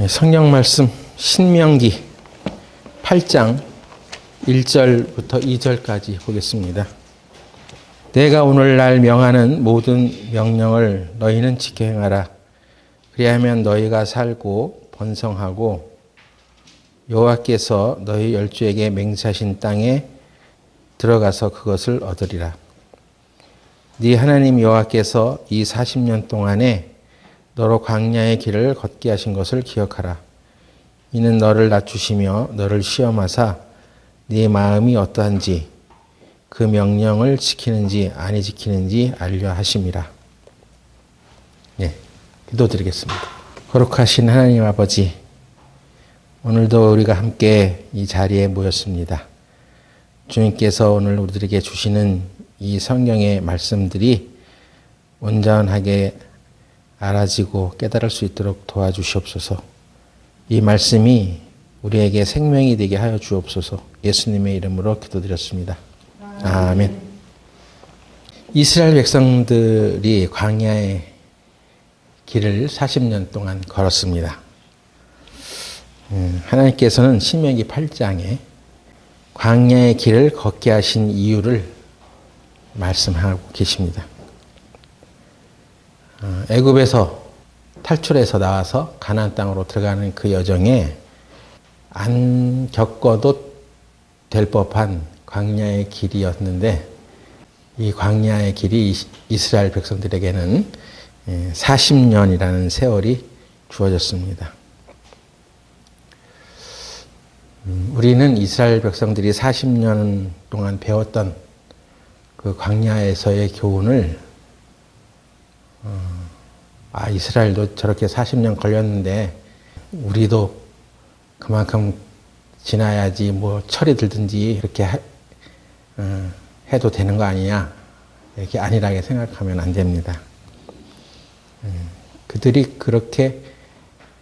성경 말씀 신명기 8장 1절부터 2절까지 보겠습니다. 내가 오늘날 명하는 모든 명령을 너희는 지켜 행하라. 그리하면 너희가 살고 번성하고 여호와께서 너희 열조에게 맹세하신 땅에 들어가서 그것을 얻으리라. 네 하나님 여호와께서 이 40년 동안에 너로 광야의 길을 걷게 하신 것을 기억하라. 이는 너를 낮추시며 너를 시험하사 네 마음이 어떠한지 그 명령을 지키는지 아니 지키는지 알려 하심이라. 기도드리겠습니다. 거룩하신 하나님 아버지, 오늘도 우리가 함께 이 자리에 모였습니다. 주님께서 오늘 우리들에게 주시는 이 성경의 말씀들이 온전하게 알아지고 깨달을 수 있도록 도와주시옵소서. 이 말씀이 우리에게 생명이 되게 하여 주옵소서. 예수님의 이름으로 기도드렸습니다. 아멘. 이스라엘 백성들이 광야의 길을 40년 동안 걸었습니다. 하나님께서는 신명기 8장에 광야의 길을 걷게 하신 이유를 말씀하고 계십니다. 애굽에서 탈출해서 나와서 가나안 땅으로 들어가는 그 여정에 안 겪어도 될 법한 광야의 길이었는데, 이 광야의 길이 이스라엘 백성들에게는 40년이라는 세월이 주어졌습니다. 우리는 이스라엘 백성들이 40년 동안 배웠던 그 광야에서의 교훈을 이스라엘도 저렇게 40년 걸렸는데 우리도 그만큼 지나야지 뭐 철이 들든지 이렇게 해도 되는 거 아니냐, 이렇게 안일하게 생각하면 안 됩니다. 그들이 그렇게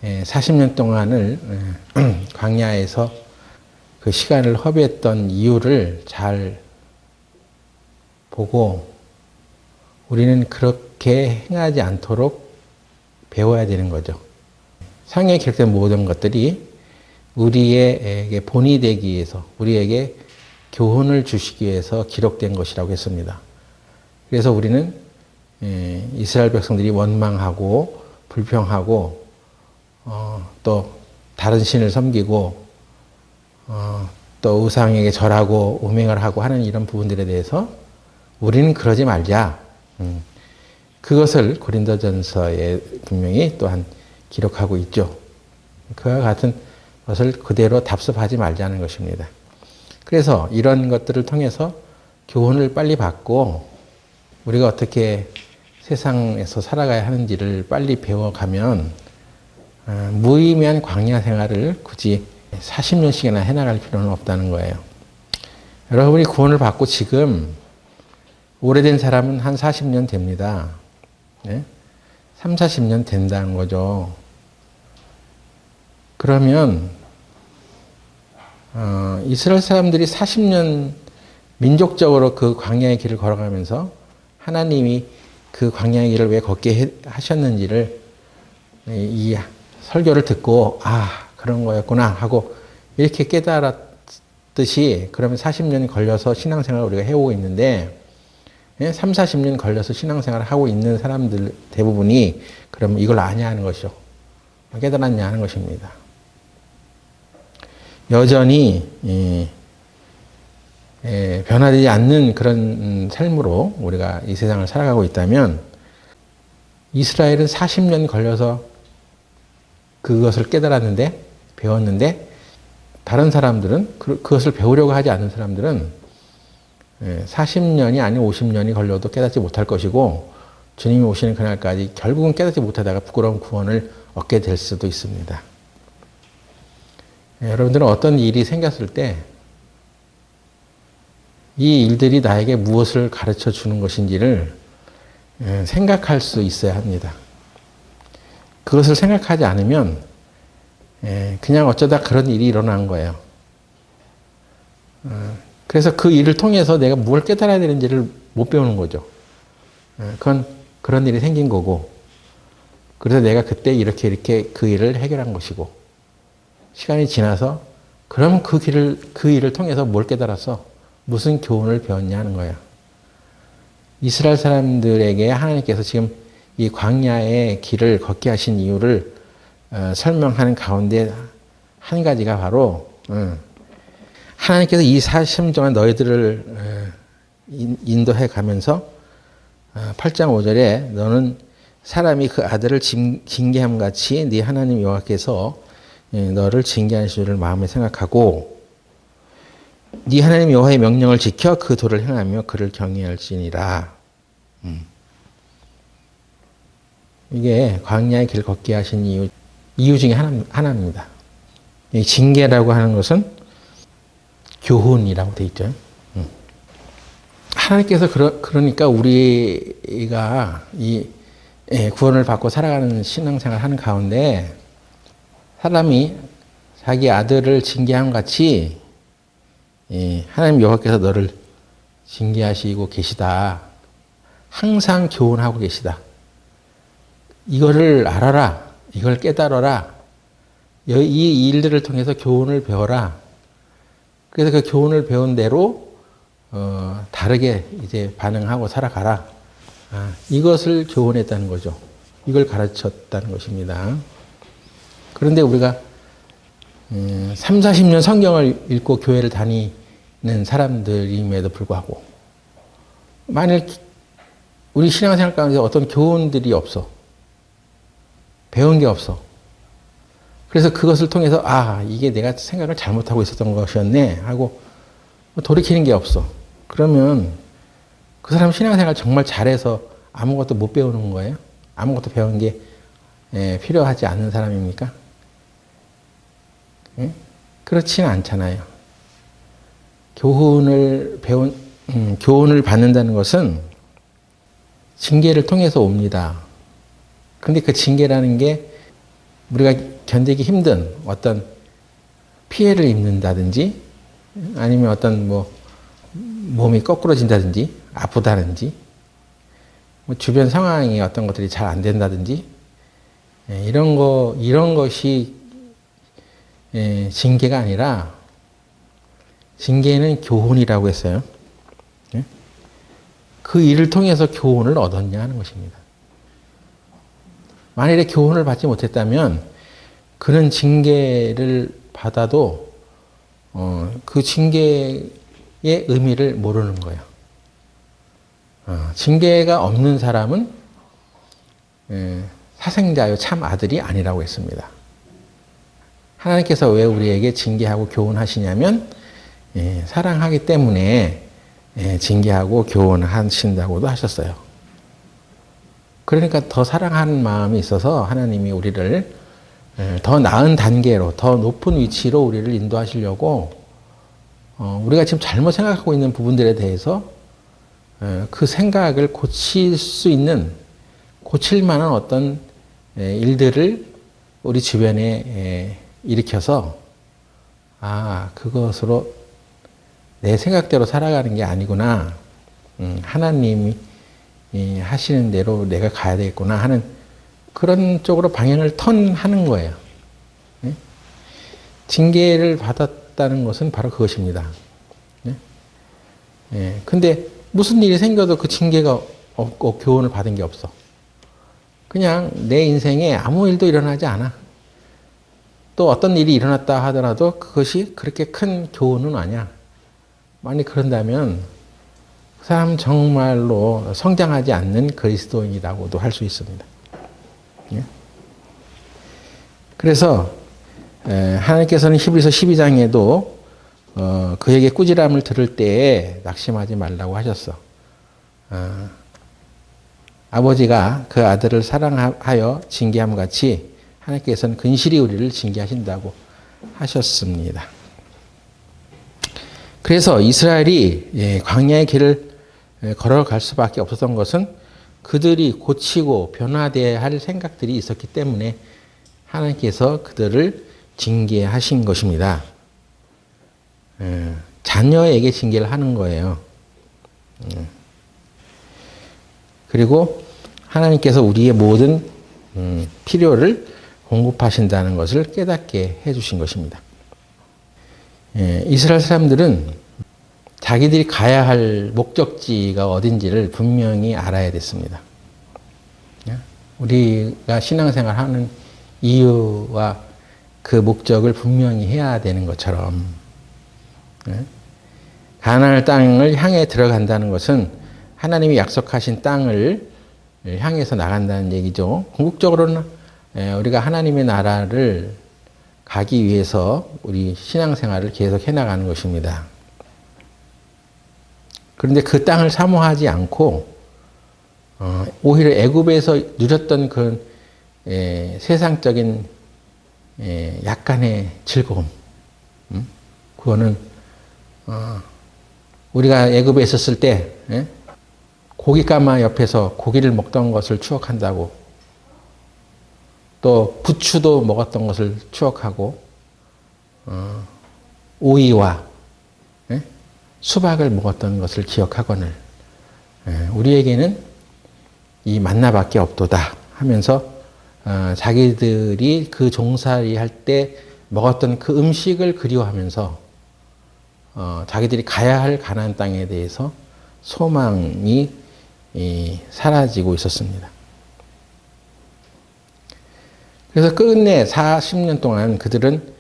40년 동안을 광야에서 그 시간을 허비했던 이유를 잘 보고 우리는 그렇게 행하지 않도록 배워야 되는 거죠. 상에 기록된 모든 것들이 우리에게 본이 되기 위해서, 우리에게 교훈을 주시기 위해서 기록된 것이라고 했습니다. 그래서 우리는 이스라엘 백성들이 원망하고 불평하고 또 다른 신을 섬기고 또 우상에게 절하고 음행을 하고 하는 이런 부분들에 대해서 우리는 그러지 말자. 그것을 고린도전서에 분명히 또한 기록하고 있죠. 그와 같은 것을 그대로 답습하지 말자는 것입니다. 그래서 이런 것들을 통해서 교훈을 빨리 받고 우리가 어떻게 세상에서 살아가야 하는지를 빨리 배워가면 무의미한 광야 생활을 굳이 40년씩이나 해나갈 필요는 없다는 거예요. 여러분이 구원을 받고 지금 오래된 사람은 한 40년 됩니다. 3, 40년 된다는 거죠. 그러면 이스라엘 사람들이 40년 민족적으로 그 광야의 길을 걸어가면서 하나님이 그 광야의 길을 왜 걷게 하셨는지를 이 설교를 듣고 그런 거였구나 하고 이렇게 깨달았듯이, 그러면 40년이 걸려서 신앙생활을 우리가 해오고 있는데 3, 40년 걸려서 신앙생활을 하고 있는 사람들 대부분이 그러면 이걸 아냐 하는 것이죠. 깨달았냐 하는 것입니다. 여전히 변화되지 않는 그런 삶으로 우리가 이 세상을 살아가고 있다면, 이스라엘은 40년 걸려서 그것을 깨달았는데, 배웠는데, 다른 사람들은, 그것을 배우려고 하지 않는 사람들은 40년이 아닌 50년이 걸려도 깨닫지 못할 것이고, 주님이 오시는 그날까지 결국은 깨닫지 못하다가 부끄러운 구원을 얻게 될 수도 있습니다. 여러분들은 어떤 일이 생겼을 때 이 일들이 나에게 무엇을 가르쳐 주는 것인지를 생각할 수 있어야 합니다. 그것을 생각하지 않으면 그냥 어쩌다 그런 일이 일어난 거예요. 그래서 그 일을 통해서 내가 무엇을 깨달아야 되는지를 못 배우는 거죠. 그건 그런 일이 생긴 거고, 그래서 내가 그때 이렇게 그 일을 해결한 것이고, 시간이 지나서 그럼 그 일을 통해서 뭘 깨달았어? 무슨 교훈을 배웠냐 하는 거야. 이스라엘 사람들에게 하나님께서 지금 이 광야의 길을 걷게 하신 이유를 설명하는 가운데 한 가지가 바로 하나님께서 이 40년 동안 너희들을 인도해 가면서 8장 5절에 너는 사람이 그 아들을 징계함 같이 네 하나님 여호와께서 너를 징계하는 줄을 마음에 생각하고 네 하나님 여호와의 명령을 지켜 그 도를 행하며 그를 경외할지니라. 이게 광야의 길 걷게 하신 이유 중에 하나입니다. 이 징계라고 하는 것은 교훈이라고 돼 있죠. 하나님께서 그러니까 우리가 이 구원을 받고 살아가는 신앙생활을 하는 가운데 사람이 자기 아들을 징계함 같이 하나님 여호와께서 너를 징계하시고 계시다. 항상 교훈하고 계시다. 이거를 알아라. 이걸 깨달아라. 이 일들을 통해서 교훈을 배워라. 그래서 그 교훈을 배운 대로 다르게 이제 반응하고 살아가라. 이것을 교훈했다는 거죠. 이걸 가르쳤다는 것입니다. 그런데 우리가 3, 40년 성경을 읽고 교회를 다니는 사람들임에도 불구하고 만일 우리 신앙생활 가운데 어떤 교훈들이 없어. 배운 게 없어. 그래서 그것을 통해서 이게 내가 생각을 잘못하고 있었던 것이었네 하고 돌이키는 게 없어. 그러면 그 사람 신앙생활 정말 잘해서 아무것도 못 배우는 거예요? 아무것도 배운 게 필요하지 않는 사람입니까? 그렇지는 않잖아요. 교훈을 받는다는 것은 징계를 통해서 옵니다. 근데 그 징계라는 게 우리가 견디기 힘든 어떤 피해를 입는다든지 아니면 어떤 몸이 거꾸러진다든지 아프다든지 주변 상황이 어떤 것들이 잘 안 된다든지 이런 것이 징계가 아니라 징계는 교훈이라고 했어요. 그 일을 통해서 교훈을 얻었냐 하는 것입니다. 만일에 교훈을 받지 못했다면 그는 징계를 받아도 그 징계의 의미를 모르는 거예요. 징계가 없는 사람은 사생자요 참 아들이 아니라고 했습니다. 하나님께서 왜 우리에게 징계하고 교훈하시냐면 사랑하기 때문에 징계하고 교훈하신다고도 하셨어요. 그러니까 더 사랑하는 마음이 있어서 하나님이 우리를 더 나은 단계로, 더 높은 위치로 우리를 인도하시려고 우리가 지금 잘못 생각하고 있는 부분들에 대해서 그 생각을 고칠 만한 어떤 일들을 우리 주변에 일으켜서 그것으로 내 생각대로 살아가는 게 아니구나. 하나님이 하시는 대로 내가 가야 되겠구나 하는 그런 쪽으로 방향을 턴하는 거예요. 징계를 받았다는 것은 바로 그것입니다. 근데 무슨 일이 생겨도 그 징계가 없고 교훈을 받은 게 없어. 그냥 내 인생에 아무 일도 일어나지 않아. 또 어떤 일이 일어났다 하더라도 그것이 그렇게 큰 교훈은 아니야. 만약 그런다면 그 사람 정말로 성장하지 않는 그리스도인이라고도 할 수 있습니다. 그래서 하나님께서는 히브리서 12장에도 그에게 꾸지람을 들을 때에 낙심하지 말라고 하셨어. 아버지가 그 아들을 사랑하여 징계함 같이 하나님께서는 근실히 우리를 징계하신다고 하셨습니다. 그래서 이스라엘이 광야의 길을 걸어갈 수밖에 없었던 것은 그들이 고치고 변화되어야 할 생각들이 있었기 때문에 하나님께서 그들을 징계하신 것입니다. 자녀에게 징계를 하는 거예요. 그리고 하나님께서 우리의 모든 필요를 공급하신다는 것을 깨닫게 해주신 것입니다. 이스라엘 사람들은 자기들이 가야 할 목적지가 어딘지를 분명히 알아야 됐습니다. 우리가 신앙생활하는 이유와 그 목적을 분명히 해야 되는 것처럼 가나안 땅을 향해 들어간다는 것은 하나님이 약속하신 땅을 향해서 나간다는 얘기죠. 궁극적으로는 우리가 하나님의 나라를 가기 위해서 우리 신앙생활을 계속 해나가는 것입니다. 그런데 그 땅을 사모하지 않고 오히려 애굽에서 누렸던 그 세상적인 약간의 즐거움, 그거는 우리가 애굽에 있었을 때 고깃가마 옆에서 고기를 먹던 것을 추억한다고, 또 부추도 먹었던 것을 추억하고, 오이와 수박을 먹었던 것을 기억하거늘 우리에게는 이 만나밖에 없도다 하면서 자기들이 그 종살이 할 때 먹었던 그 음식을 그리워하면서 자기들이 가야 할 가나안 땅에 대해서 소망이 사라지고 있었습니다. 그래서 끝내 40년 동안 그들은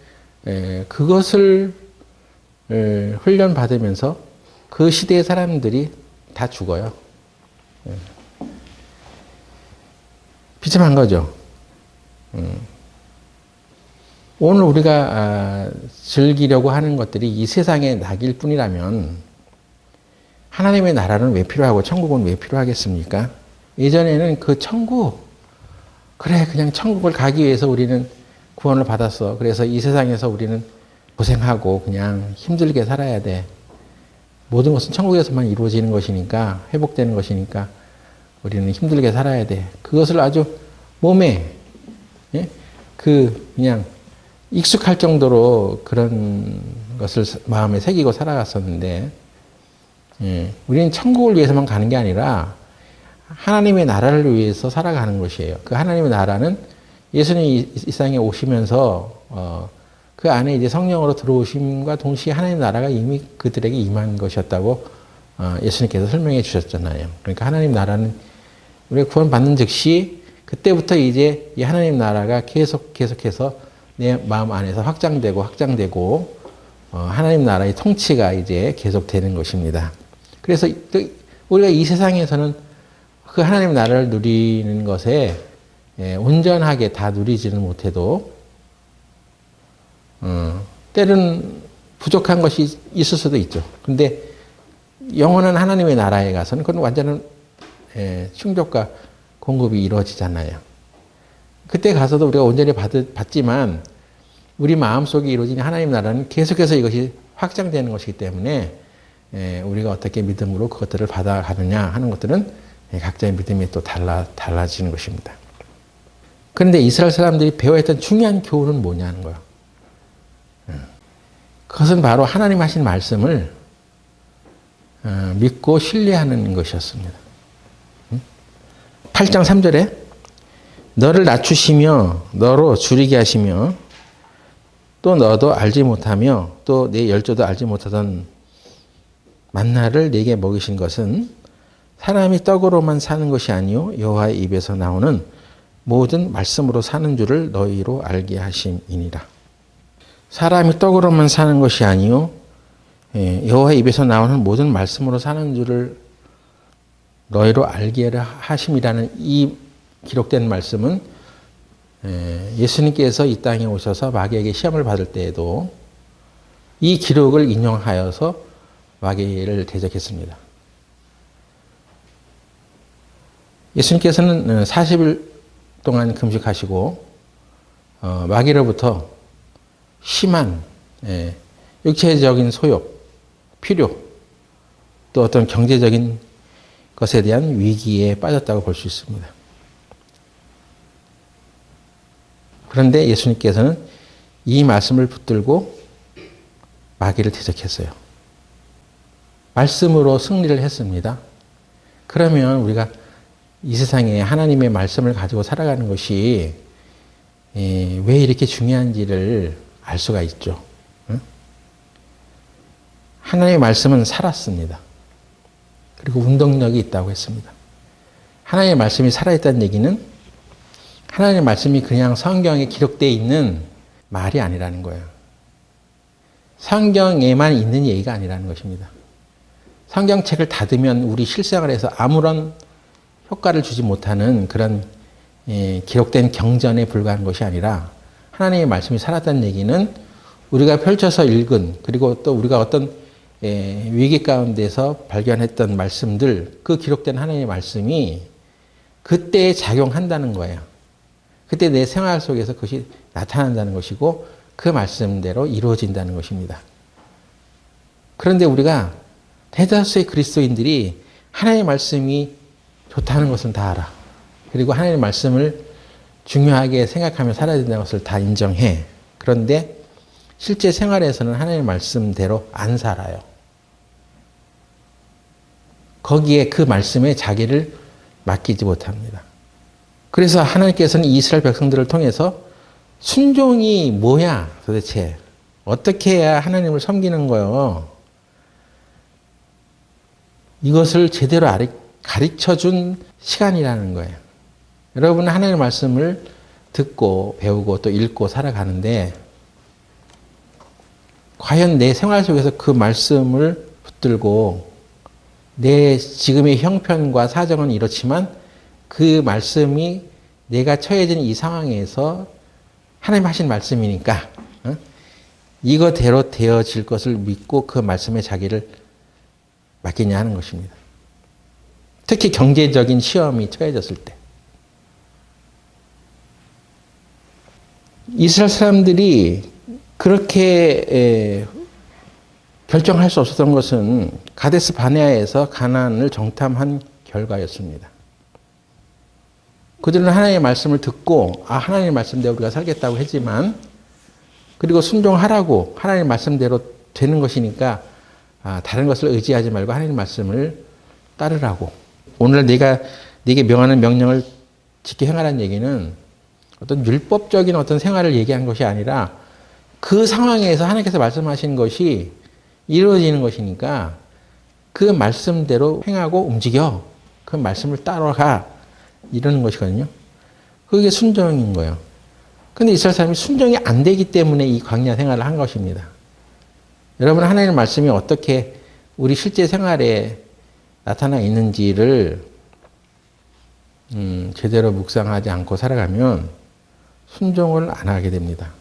그것을 훈련받으면서 그 시대의 사람들이 다 죽어요. 비참한 거죠. 오늘 우리가 즐기려고 하는 것들이 이 세상의 낙일 뿐이라면 하나님의 나라는 왜 필요하고 천국은 왜 필요하겠습니까? 예전에는 그 천국, 그래 그냥 천국을 가기 위해서 우리는 구원을 받았어. 그래서 이 세상에서 우리는 고생하고 그냥 힘들게 살아야 돼. 모든 것은 천국에서만 이루어지는 것이니까, 회복되는 것이니까 우리는 힘들게 살아야 돼. 그것을 아주 몸에 그냥 익숙할 정도로 그런 것을 마음에 새기고 살아갔었는데, 우리는 천국을 위해서만 가는 게 아니라 하나님의 나라를 위해서 살아가는 것이에요. 그 하나님의 나라는 예수님이 이 세상에 오시면서 그 안에 이제 성령으로 들어오심과 동시에 하나님의 나라가 이미 그들에게 임한 것이었다고 예수님께서 설명해 주셨잖아요. 그러니까 하나님 나라는 우리가 구원받는 즉시 그때부터 이제 이 하나님 나라가 계속해서 내 마음 안에서 확장되고 하나님 나라의 통치가 이제 계속되는 것입니다. 그래서 우리가 이 세상에서는 그 하나님 나라를 누리는 것에 온전하게 다 누리지는 못해도 때로는 부족한 것이 있을 수도 있죠. 근데 영원한 하나님의 나라에 가서는 그건 완전한 충족과 공급이 이루어지잖아요. 그때 가서도 우리가 온전히 받지만 우리 마음속에 이루어진 하나님 나라는 계속해서 이것이 확장되는 것이기 때문에 우리가 어떻게 믿음으로 그것들을 받아가느냐 하는 것들은 각자의 믿음이 또 달라지는 것입니다. 그런데 이스라엘 사람들이 배워했던 중요한 교훈은 뭐냐는 거예요. 그것은 바로 하나님 하신 말씀을 믿고 신뢰하는 것이었습니다. 8장 3절에 너를 낮추시며 너로 줄이게 하시며 또 너도 알지 못하며 또 내 열조도 알지 못하던 만나를 네게 먹이신 것은 사람이 떡으로만 사는 것이 아니요 여호와의 입에서 나오는 모든 말씀으로 사는 줄을 너희로 알게 하심이니라. 사람이 떡으로만 사는 것이 아니요 여호와의 입에서 나오는 모든 말씀으로 사는 줄을 너희로 알게 하심이라는 이 기록된 말씀은 예수님께서 이 땅에 오셔서 마귀에게 시험을 받을 때에도 이 기록을 인용하여서 마귀를 대적했습니다. 예수님께서는 40일 동안 금식하시고 마귀로부터 심한 육체적인 소욕, 필요, 또 어떤 경제적인 것에 대한 위기에 빠졌다고 볼 수 있습니다. 그런데 예수님께서는 이 말씀을 붙들고 마귀를 대적했어요. 말씀으로 승리를 했습니다. 그러면 우리가 이 세상에 하나님의 말씀을 가지고 살아가는 것이 왜 이렇게 중요한지를 알 수가 있죠. 응? 하나님의 말씀은 살았습니다. 그리고 운동력이 있다고 했습니다. 하나님의 말씀이 살아있다는 얘기는 하나님의 말씀이 그냥 성경에 기록되어 있는 말이 아니라는 거예요. 성경에만 있는 얘기가 아니라는 것입니다. 성경책을 닫으면 우리 실생활에서 아무런 효과를 주지 못하는 그런 기록된 경전에 불과한 것이 아니라 하나님의 말씀이 살았다는 얘기는 우리가 펼쳐서 읽은 그리고 또 우리가 어떤 위기 가운데서 발견했던 말씀들 그 기록된 하나님의 말씀이 그때에 작용한다는 거예요. 그때 내 생활 속에서 그것이 나타난다는 것이고 그 말씀대로 이루어진다는 것입니다. 그런데 우리가 대다수의 그리스도인들이 하나님의 말씀이 좋다는 것은 다 알아. 그리고 하나님의 말씀을 중요하게 생각하며 살아야 된다는 것을 다 인정해. 그런데 실제 생활에서는 하나님의 말씀대로 안 살아요. 거기에 그 말씀에 자기를 맡기지 못합니다. 그래서 하나님께서는 이스라엘 백성들을 통해서 순종이 뭐야 도대체 어떻게 해야 하나님을 섬기는 거요? 이것을 제대로 가르쳐준 시간이라는 거예요. 여러분은 하나님의 말씀을 듣고 배우고 또 읽고 살아가는데 과연 내 생활 속에서 그 말씀을 붙들고 내 지금의 형편과 사정은 이렇지만 그 말씀이 내가 처해진 이 상황에서 하나님 하신 말씀이니까 이거대로 되어질 것을 믿고 그 말씀에 자기를 맡기냐 하는 것입니다. 특히 경제적인 시험이 처해졌을 때. 이스라엘 사람들이 그렇게 결정할 수 없었던 것은 가데스 바네아에서 가나안을 정탐한 결과였습니다. 그들은 하나님의 말씀을 듣고 하나님의 말씀대로 우리가 살겠다고 했지만 그리고 순종하라고 하나님의 말씀대로 되는 것이니까 다른 것을 의지하지 말고 하나님의 말씀을 따르라고. 오늘 네게 명하는 명령을 지켜 행하라는 얘기는 어떤 율법적인 어떤 생활을 얘기한 것이 아니라 그 상황에서 하나님께서 말씀하신 것이 이루어지는 것이니까 그 말씀대로 행하고 움직여. 그 말씀을 따라가. 이러는 것이거든요. 그게 순종인 거예요. 근데 이스라엘 사람이 순종이 안 되기 때문에 이 광야 생활을 한 것입니다. 여러분 하나님의 말씀이 어떻게 우리 실제 생활에 나타나 있는지를 제대로 묵상하지 않고 살아가면 순종을 안 하게 됩니다.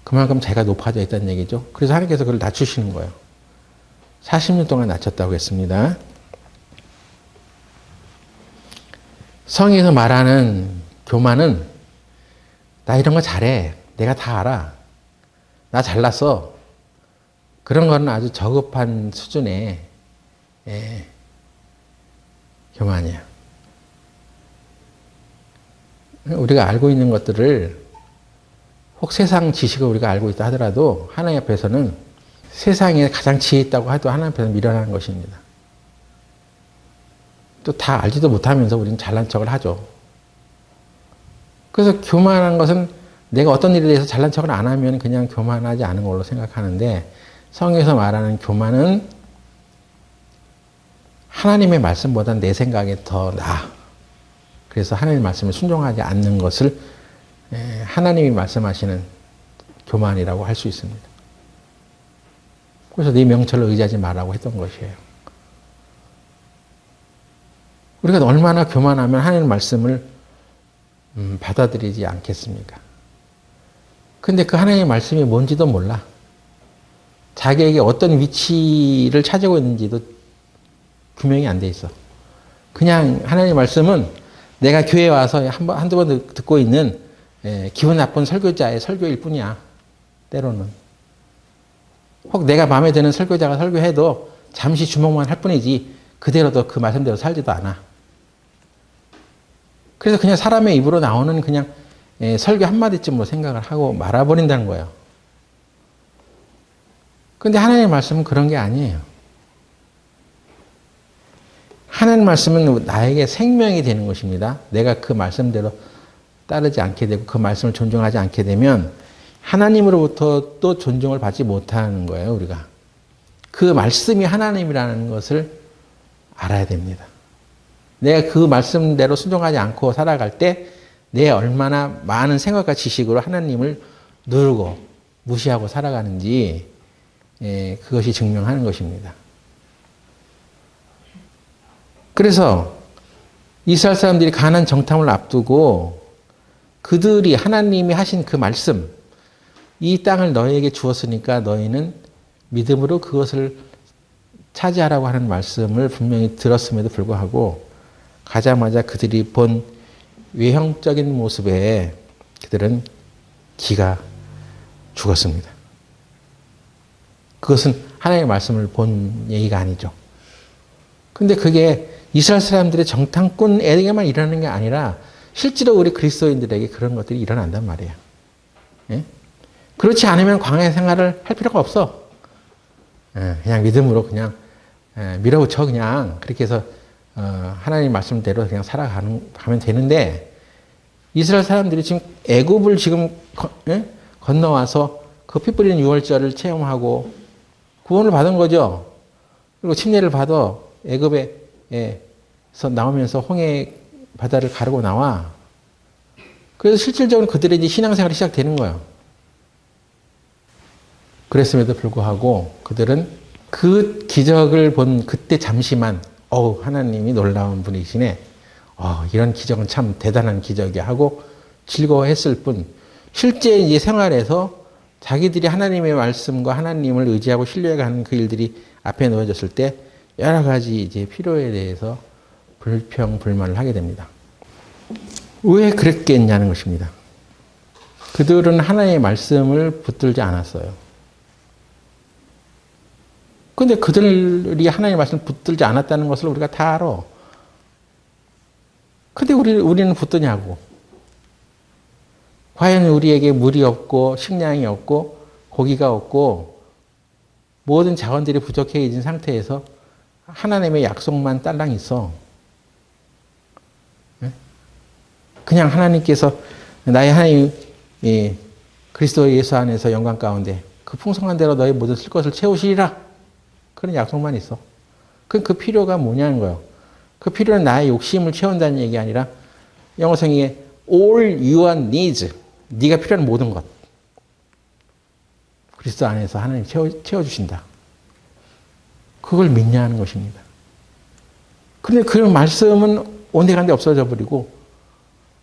그만큼 자기가 높아져 있다는 얘기죠. 그래서 하나님께서 그걸 낮추시는 거예요. 40년 동안 낮췄다고 했습니다. 성에서 말하는 교만은 나 이런 거 잘해. 내가 다 알아. 나 잘났어. 그런 거는 아주 저급한 수준의 교만이야. 우리가 알고 있는 것들을 혹 세상 지식을 우리가 알고 있다 하더라도 하나님 앞에서는 세상에 가장 지혜 있다고 해도 하나님 앞에서는 미련한 것입니다. 또 다 알지도 못하면서 우리는 잘난 척을 하죠. 그래서 교만한 것은 내가 어떤 일에 대해서 잘난 척을 안 하면 그냥 교만하지 않은 걸로 생각하는데 성경에서 말하는 교만은 하나님의 말씀보다 내 생각에 더 나아. 그래서 하나님의 말씀을 순종하지 않는 것을 하나님이 말씀하시는 교만이라고 할 수 있습니다. 그래서 네 명철을 의지하지 말라고 했던 것이에요. 우리가 얼마나 교만하면 하나님의 말씀을 받아들이지 않겠습니까? 근데 그 하나님의 말씀이 뭔지도 몰라. 자기에게 어떤 위치를 차지하고 있는지도 규명이 안 돼 있어. 그냥 하나님의 말씀은 내가 교회에 와서 한두 번 듣고 있는 기분 나쁜 설교자의 설교일 뿐이야. 때로는. 혹 내가 마음에 드는 설교자가 설교해도 잠시 주목만 할 뿐이지 그대로도 그 말씀대로 살지도 않아. 그래서 그냥 사람의 입으로 나오는 그냥 설교 한마디쯤으로 생각을 하고 말아버린다는 거예요. 그런데 하나님의 말씀은 그런 게 아니에요. 하나님 말씀은 나에게 생명이 되는 것입니다. 내가 그 말씀대로 따르지 않게 되고 그 말씀을 존중하지 않게 되면 하나님으로부터 또 존중을 받지 못하는 거예요, 우리가. 그 말씀이 하나님이라는 것을 알아야 됩니다. 내가 그 말씀대로 순종하지 않고 살아갈 때 내 얼마나 많은 생각과 지식으로 하나님을 누르고 무시하고 살아가는지 그것이 증명하는 것입니다. 그래서 이스라엘 사람들이 가나안 정탐을 앞두고 그들이 하나님이 하신 그 말씀, 이 땅을 너희에게 주었으니까 너희는 믿음으로 그것을 차지하라고 하는 말씀을 분명히 들었음에도 불구하고 가자마자 그들이 본 외형적인 모습에 그들은 기가 죽었습니다. 그것은 하나님의 말씀을 본 얘기가 아니죠. 근데 그게 이스라엘 사람들의 정탐꾼에게만 일어나는 게 아니라 실제로 우리 그리스도인들에게 그런 것들이 일어난단 말이에요. 예? 그렇지 않으면 광야 생활을 할 필요가 없어. 그냥 믿음으로 그냥 밀어붙여 그냥 그렇게 해서 하나님 말씀대로 그냥 살아가면 되는데 이스라엘 사람들이 지금 애굽을 지금 건너와서 그 피 뿌리는 유월절을 체험하고 구원을 받은 거죠. 그리고 침례를 받아 애굽에서 나오면서 홍해 바다를 가르고 나와. 그래서 실질적으로 그들의 이제 신앙생활이 시작되는 거예요. 그랬음에도 불구하고 그들은 그 기적을 본 그때 잠시만 하나님이 놀라운 분이시네. 이런 기적은 참 대단한 기적이야 하고 즐거워했을 뿐 실제 이제 생활에서 자기들이 하나님의 말씀과 하나님을 의지하고 신뢰하는 그 일들이 앞에 놓여졌을 때 여러 가지 이제 필요에 대해서 불평불만을 하게 됩니다. 왜 그랬겠냐는 것입니다. 그들은 하나님의 말씀을 붙들지 않았어요. 근데 그들이 하나님의 말씀을 붙들지 않았다는 것을 우리가 다 알아. 근데 우리는 붙드냐고. 과연 우리에게 물이 없고 식량이 없고 고기가 없고 모든 자원들이 부족해진 상태에서 하나님의 약속만 딸랑 있어. 그냥 하나님께서 나의 하나님 그리스도 예수 안에서 영광 가운데 그 풍성한 대로 너의 모든 쓸 것을 채우시리라. 그런 약속만 있어. 그 필요가 뭐냐는 거예요. 그 필요는 나의 욕심을 채운다는 얘기 아니라 영어 성경에 all your needs, 네가 필요한 모든 것. 그리스도 안에서 하나님 채워주신다. 그걸 믿냐는 것입니다. 그런데 그 말씀은 온데간데 없어져 버리고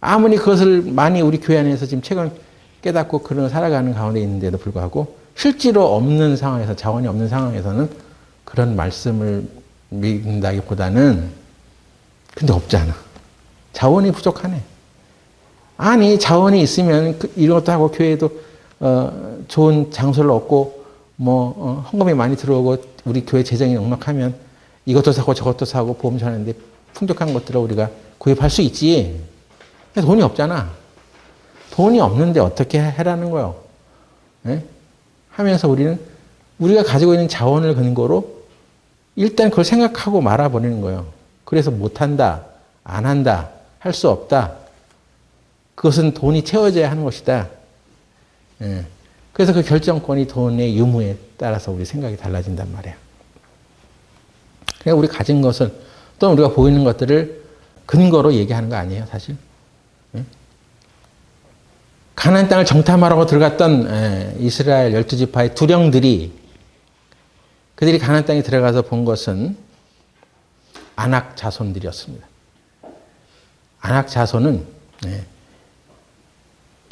아무리 그것을 많이 우리 교회 안에서 지금 최근 깨닫고 그런 살아가는 가운데 있는데도 불구하고 실제로 없는 상황에서 자원이 없는 상황에서는 그런 말씀을 믿는다기보다는 근데 없잖아. 자원이 부족하네. 아니 자원이 있으면 이런 것도 하고 교회에도 좋은 장소를 얻고 헌금이 많이 들어오고 우리 교회 재정이 넉넉하면 이것도 사고 저것도 사고 보험 사는데 풍족한 것들을 우리가 구입할 수 있지. 돈이 없잖아. 돈이 없는데 어떻게 해라는 거예요. 네? 하면서 우리가 가지고 있는 자원을 근거로 일단 그걸 생각하고 말아버리는 거예요. 그래서 못한다, 안 한다, 할 수 없다. 그것은 돈이 채워져야 하는 것이다. 예. 그래서 그 결정권이 돈의 유무에 따라서 우리 생각이 달라진단 말이에요. 그러니까 우리 가진 것을 또는 우리가 보이는 것들을 근거로 얘기하는 거 아니에요, 사실. 예? 가나안 땅을 정탐하라고 들어갔던 이스라엘 12지파의 두령들이 그들이 가나안 땅에 들어가서 본 것은 아낙 자손들이었습니다. 아낙 자손은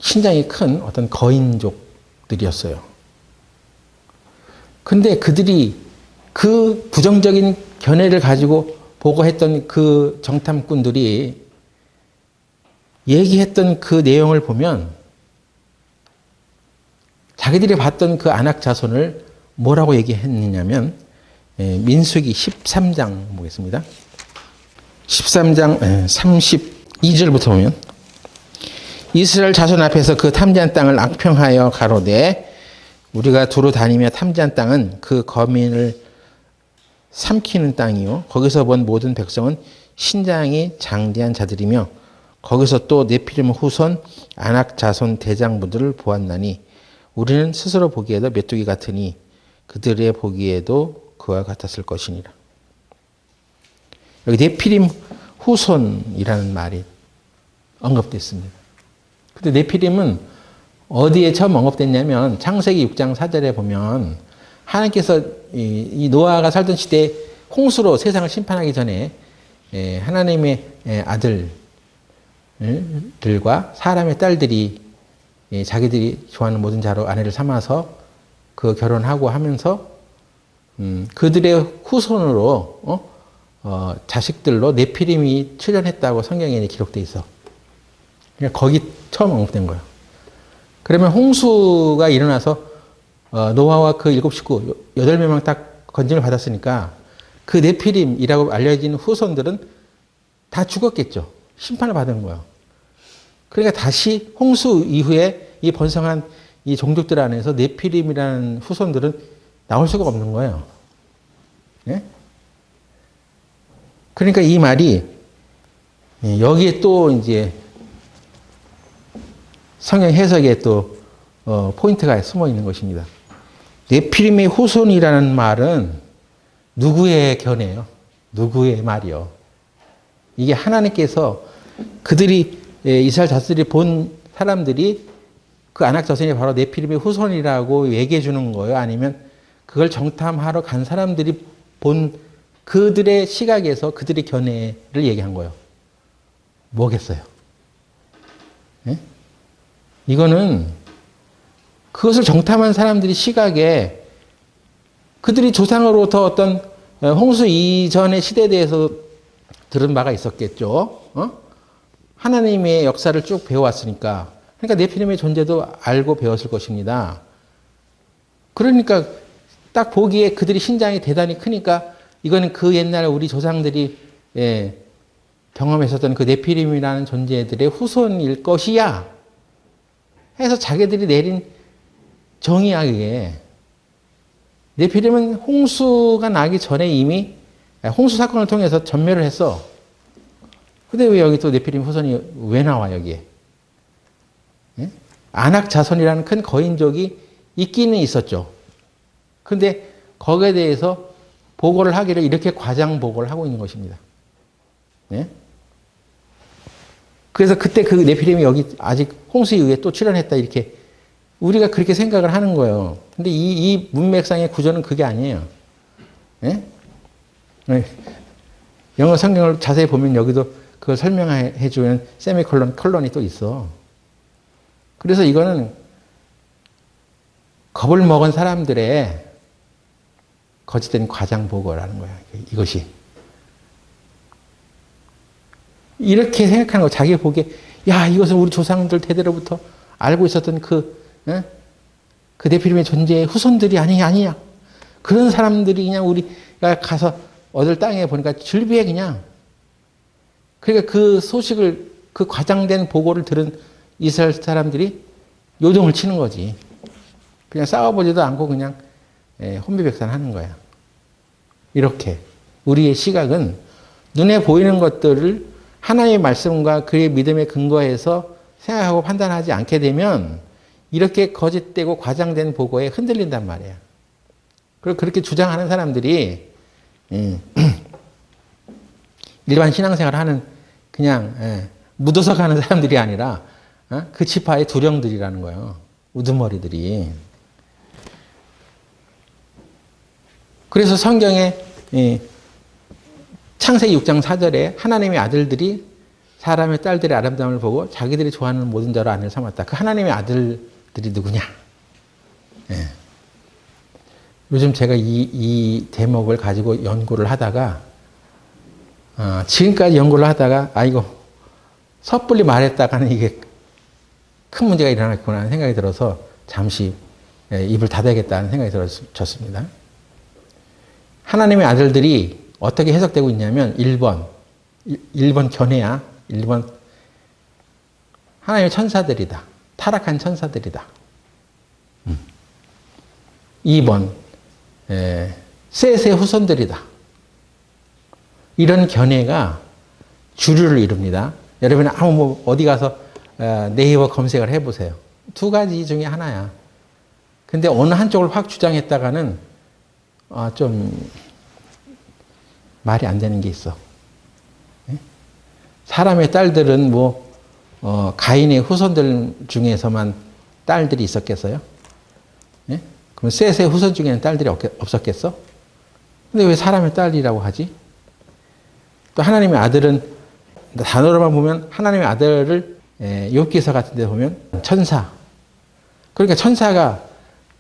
신장이 큰 어떤 거인족들이었어요. 근데 그들이 그 부정적인 견해를 가지고 보고했던 그 정탐꾼들이 얘기했던 그 내용을 보면 자기들이 봤던 그 아낙 자손을 뭐라고 얘기했느냐면 민수기 13장 보겠습니다. 13장 32절부터 보면 이스라엘 자손 앞에서 그 탐지한 땅을 악평하여 가로되 우리가 두루 다니며 탐지한 땅은 그 거민을 삼키는 땅이요. 거기서 본 모든 백성은 신장이 장대한 자들이며 거기서 또 네피림 후손 아낙 자손 대장부들을 보았나니 우리는 스스로 보기에도 메뚜기 같으니 그들의 보기에도 그와 같았을 것이니라. 여기 네피림 후손이라는 말이 언급됐습니다. 근데 네피림은 어디에 처음 언급됐냐면 창세기 6장 4절에 보면 하나님께서 이 노아가 살던 시대에 홍수로 세상을 심판하기 전에 하나님의 아들들과 사람의 딸들이 자기들이 좋아하는 모든 자로 아내를 삼아서 그 결혼하고 하면서 그들의 후손으로 자식들로 네피림이 출현했다고 성경에 기록되어 있어. 그러니까 거기 처음 언급된 거예요. 그러면 홍수가 일어나서 노아와 그 7 식구 8명만 딱 건짐을 받았으니까 그 네피림이라고 알려진 후손들은 다 죽었겠죠. 심판을 받은 거예요. 그러니까 다시 홍수 이후에 이 번성한 이 종족들 안에서 네피림이라는 후손들은 나올 수가 없는 거예요. 예? 그러니까 이 말이 여기에 또 이제 성경 해석에 또 포인트가 숨어 있는 것입니다. 네피림의 후손이라는 말은 누구의 견해요? 누구의 말이요? 이게 하나님께서 그들이 이스라엘 자손들이 본 사람들이 그 아낙 자손이 바로 네피림의 후손이라고 얘기해 주는 거예요? 아니면 그걸 정탐하러 간 사람들이 본 그들의 시각에서 그들의 견해를 얘기한 거예요? 뭐겠어요? 네? 이거는 그것을 정탐한 사람들이 시각에 그들이 조상으로부터 어떤 홍수 이전의 시대에 대해서 들은 바가 있었겠죠. 하나님의 역사를 쭉 배워왔으니까. 그러니까 네피림의 존재도 알고 배웠을 것입니다. 그러니까 딱 보기에 그들이 신장이 대단히 크니까 이거는 그 옛날 우리 조상들이 경험했었던 그 네피림이라는 존재들의 후손일 것이야 해서 자기들이 내린 정의야 그게. 네피림은 홍수가 나기 전에 이미 홍수 사건을 통해서 전멸을 했어. 근데 왜 여기 또 네피림 후손이 왜 나와 여기에? 예? 아낙 자손이라는 큰 거인족이 있기는 있었죠. 근데 거기에 대해서 보고를 하기를 이렇게 과장 보고를 하고 있는 것입니다. 예? 그래서 그때 그 네피림이 여기 아직 홍수 이후에 또 출현했다 이렇게 우리가 그렇게 생각을 하는 거예요. 근데 이 문맥상의 구조는 그게 아니에요. 예? 영어 성경을 자세히 보면 여기도 그걸 설명해 주는 세미콜론, 콜론이 또 있어. 그래서 이거는 겁을 먹은 사람들의 거짓된 과장 보고라는 거야. 이것이. 이렇게 생각하는 거. 자기 보기에 야 이것은 우리 조상들 대대로부터 알고 있었던 그 네피림의 존재의 후손들이 아니냐. 그런 사람들이 그냥 우리가 가서 얻을 땅에 보니까 즐비해 그냥. 그러니까 그 소식을 그 과장된 보고를 들은 이스라엘 사람들이 요동을 치는 거지. 그냥 싸워보지도 않고 그냥 혼비백산하는 거야. 이렇게 우리의 시각은 눈에 보이는 것들을 하나님의 말씀과 그의 믿음에 근거해서 생각하고 판단하지 않게 되면 이렇게 거짓되고 과장된 보고에 흔들린단 말이야. 그리고 그렇게 주장하는 사람들이 일반 신앙생활을 하는 그냥 묻어서 가는 사람들이 아니라 그 지파의 두령들이라는 거예요. 우두머리들이. 그래서 성경에 창세기 6장 4절에 하나님의 아들들이 사람의 딸들의 아름다움을 보고 자기들이 좋아하는 모든 자로 아내를 삼았다. 그 하나님의 아들들이 누구냐? 요즘 제가 이 대목을 가지고 연구를 하다가 지금까지 연구를 하다가 이거 섣불리 말했다가는 이게 큰 문제가 일어났구나 하는 생각이 들어서 잠시 입을 닫아야겠다는 생각이 들었습니다. 하나님의 아들들이 어떻게 해석되고 있냐면 1번 견해야. 1번 하나님의 천사들이다. 타락한 천사들이다. 2번 셋의 후손들이다. 이런 견해가 주류를 이룹니다. 여러분은 어디 가서 네이버 검색을 해보세요. 두 가지 중에 하나야. 근데 어느 한쪽을 확 주장했다가는 좀 말이 안 되는 게 있어. 사람의 딸들은 가인의 후손들 중에서만 딸들이 있었겠어요? 그럼 셋의 후손 중에는 딸들이 없었겠어? 근데 왜 사람의 딸이라고 하지? 또 하나님의 아들은 단어로만 보면 하나님의 아들을 욥기서 같은 데 보면 천사. 그러니까 천사가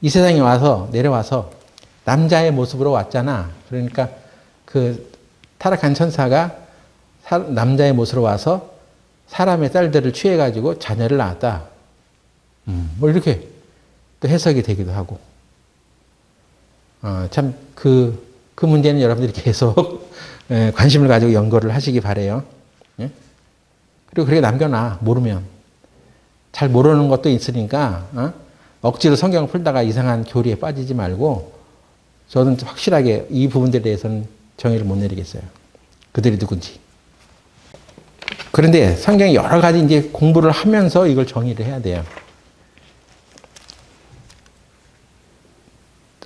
이 세상에 내려와서 남자의 모습으로 왔잖아. 그러니까 그 타락한 천사가 남자의 모습으로 와서 사람의 딸들을 취해가지고 자녀를 낳았다. 이렇게 또 해석이 되기도 하고. 참, 그 문제는 여러분들이 계속 관심을 가지고 연구를 하시기 바래요. 예? 그리고 그렇게 남겨놔, 모르면. 잘 모르는 것도 있으니까, 억지로 성경을 풀다가 이상한 교리에 빠지지 말고, 저는 확실하게 이 부분들에 대해서는 정의를 못 내리겠어요. 그들이 누군지. 그런데 성경이 여러 가지 이제 공부를 하면서 이걸 정의를 해야 돼요.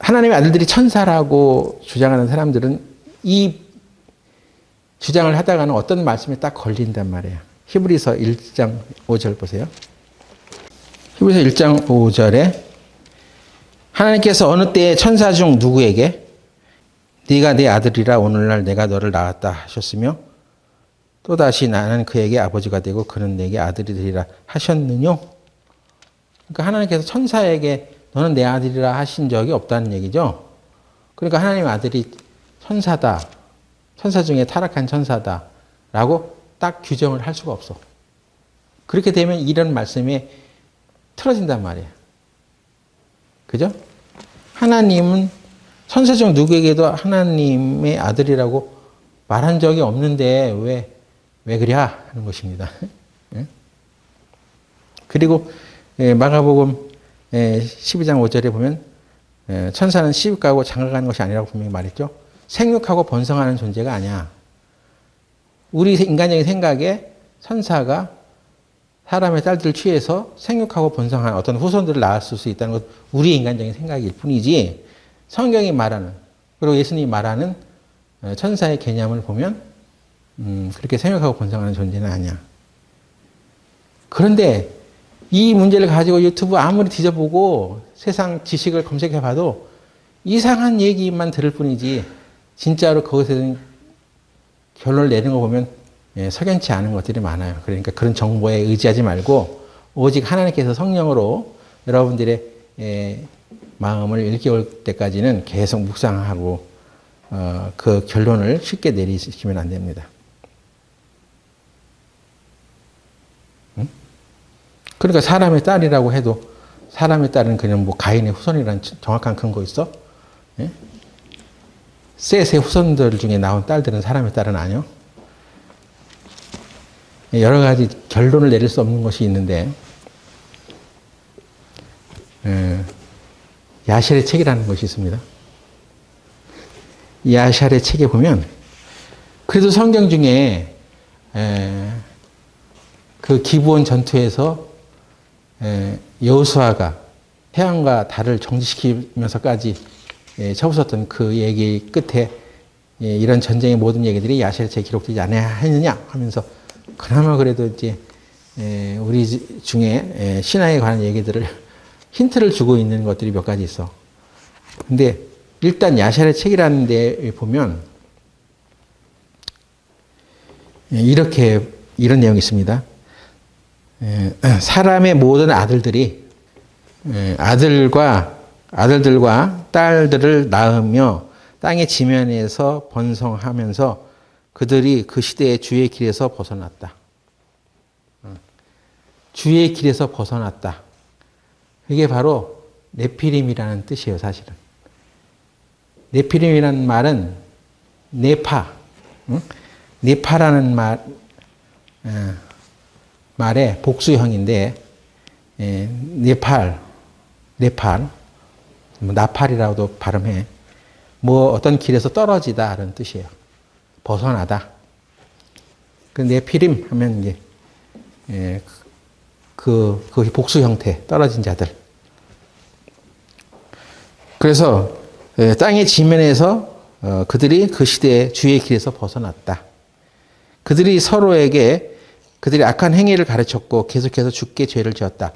하나님의 아들들이 천사라고 주장하는 사람들은 이 주장을 하다가는 어떤 말씀에 딱 걸린단 말이에요. 히브리서 1장 5절 보세요. 히브리서 1장 5절에 하나님께서 어느 때에 천사 중 누구에게 네가 내 아들이라 오늘날 내가 너를 낳았다 하셨으며 또다시 나는 그에게 아버지가 되고 그는 내게 아들이 되리라 하셨느뇨. 그러니까 하나님께서 천사에게 너는 내 아들이라 하신 적이 없다는 얘기죠. 그러니까 하나님의 아들이 천사다. 천사 중에 타락한 천사다. 라고 딱 규정을 할 수가 없어. 그렇게 되면 이런 말씀이 틀어진단 말이에요. 그죠? 하나님은 천사 중 누구에게도 하나님의 아들이라고 말한 적이 없는데 왜 그래? 하는 것입니다. 그리고 마가복음 12장 5절에 보면 천사는 시집가고 장가가는 것이 아니라고 분명히 말했죠. 생육하고 번성하는 존재가 아니야. 우리 인간적인 생각에 천사가 사람의 딸들을 취해서 생육하고 번성한 어떤 후손들을 낳았을 수 있다는 것 우리의 인간적인 생각일 뿐이지 성경이 말하는 그리고 예수님이 말하는 천사의 개념을 보면 그렇게 생육하고 번성하는 존재는 아니야. 그런데 이 문제를 가지고 유튜브 아무리 뒤져보고 세상 지식을 검색해봐도 이상한 얘기만 들을 뿐이지 진짜로 그것에 결론을 내는 거 보면 석연치 않은 것들이 많아요. 그러니까 그런 정보에 의지하지 말고 오직 하나님께서 성령으로 여러분들의 마음을 일깨울 때까지는 계속 묵상하고 그 결론을 쉽게 내리시면 안 됩니다. 그러니까 사람의 딸이라고 해도 사람의 딸은 그냥 가인의 후손이라는 정확한 근거 있어? 예? 셋의 후손들 중에 나온 딸들은 사람의 딸은 아니요. 여러 가지 결론을 내릴 수 없는 것이 있는데 야샬의 책이라는 것이 있습니다. 야샬의 책에 보면 그래도 성경 중에 그 기브온 전투에서 여호수아가 태양과 달을 정지시키면서까지 쳐부쉈던 그 얘기 끝에 이런 전쟁의 모든 얘기들이 야샬의 책에 기록되지 않았느냐 하면서 그나마 그래도 이제 우리 중에 신화에 관한 얘기들을 힌트를 주고 있는 것들이 몇 가지 있어. 근데 일단 야샬의 책이라는 데 보면 이런 내용이 있습니다. 사람의 모든 아들들이 아들들과 딸들을 낳으며 땅의 지면에서 번성하면서 그들이 그 시대의 주의 길에서 벗어났다. 주의 길에서 벗어났다. 이게 바로 네피림이라는 뜻이에요, 사실은. 네피림이라는 말은 네파라는 말의 복수형인데 네팔, 나팔이라고도 발음해. 어떤 길에서 떨어지다라는 뜻이에요. 벗어나다. 그 네피림 하면 이제 그 복수 형태 떨어진 자들. 그래서 땅의 지면에서 그들이 그 시대의 주의 길에서 벗어났다. 그들이 서로에게 그들이 악한 행위를 가르쳤고 계속해서 주께 죄를 지었다.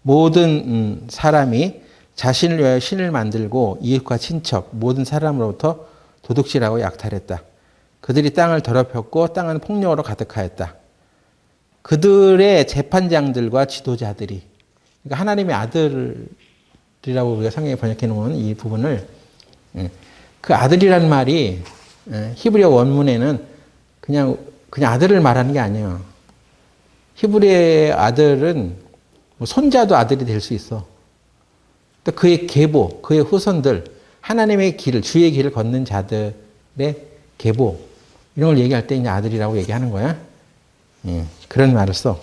모든 사람이 자신을 위하여 신을 만들고 이웃과 친척 모든 사람으로부터 도둑질하고 약탈했다. 그들이 땅을 더럽혔고 땅은 폭력으로 가득하였다. 그들의 재판장들과 지도자들이, 그러니까 하나님의 아들이라고 우리가 성경에 번역해 놓은 이 부분을, 그 아들이라는 말이 히브리어 원문에는 그냥 아들을 말하는 게 아니에요. 히브리의 아들은 손자도 아들이 될 수 있어. 또 그의 계보, 그의 후손들, 하나님의 길을, 주의 길을 걷는 자들의 계보, 이런 걸 얘기할 때 이제 아들이라고 얘기하는 거야. 그런 말을 써.